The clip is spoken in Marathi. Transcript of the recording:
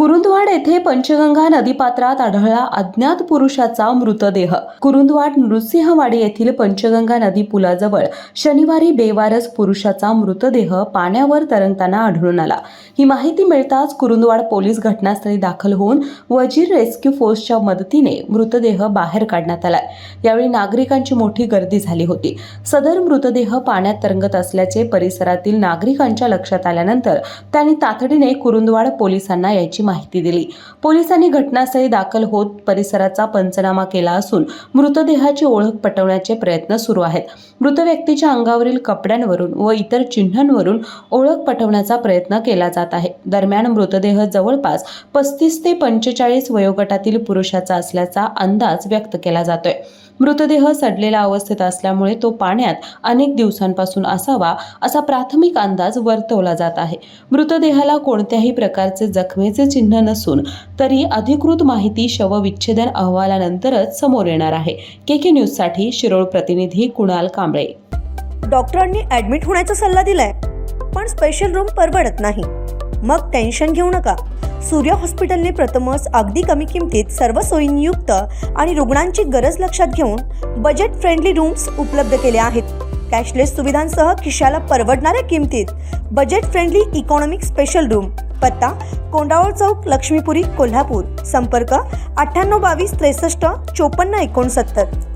कुरुंदवाड येथे पंचगंगा नदीपात्रात आढळला अज्ञात पुरुषाचा मृतदेह। कुरुंदवाड नृसिंहवाडी येथील पंचगंगा नदी पुलाजवळ शनिवारी बेवारस पुरुषाचा मृतदेह पाण्यावर तरंगताना आढळून आला। ही माहिती मिळताच कुरुंदवाड पोलीस घटनास्थळी दाखल होऊन वजीर रेस्क्यू फोर्सच्या मदतीने मृतदेह बाहेर काढण्यात आला। यावेळी नागरिकांची मोठी गर्दी झाली होती। सदर मृतदेह पाण्यात तरंगत असल्याचे परिसरातील नागरिकांच्या लक्षात आल्यानंतर त्यांनी तातडीने कुरुंदवाड पोलिसांना याची माहिती दिली। पोलिसांनी घटनास्थळी दाखल होत परिसराचा पंचनामा केला असून मृतदेहाची ओळख पटवण्याचे प्रयत्न सुरू आहेत। मृत व्यक्तीच्या अंगावरील कपड्यांवरून व इतर चिन्हांवरून ओळख पटवण्याचा प्रयत्न केला जात आहे। दरम्यान मृतदेह जवळपास 35 ते 45 वयोगटातील पुरुषाचा असल्याचा अंदाज व्यक्त केला जातोय। मृतदेह सडलेल्या अवस्थेत असल्यामुळे तो पाण्यात अनेक दिवसांपासून असावा असा प्राथमिक अंदाज वर्तवला जात आहे। मृतदेहाला कोणत्याही प्रकारचे जखमेचे चिन्ह नसून तरी अधिकृत माहिती शवविच्छेदन अहवालानंतरच समोर येणार आहे। केके न्यूज साठी शिरोळ प्रतिनिधी कुणाल कांबळे। डॉक्टरांनी ॲडमिट होण्याचा सल्ला दिलाय, पण स्पेशल रूम परवडत नाही। मग टेन्शन घेऊ नका। सूर्य हॉस्पिटलने प्रथमच अगदी कमी किमतीत सर्व सोयींयुक्त आणि रुग्णांची गरज लक्षात घेऊन बजेट फ्रेंडली रूम्स उपलब्ध केले आहेत। कॅशलेस सुविधांसह खिशाला परवडणाऱ्या किमतीत budget friendly economic special room. पत्ता कोंडावळ चौक, लक्ष्मीपुरी, कोल्हापूर। संपर्क 98 22 63 54 69।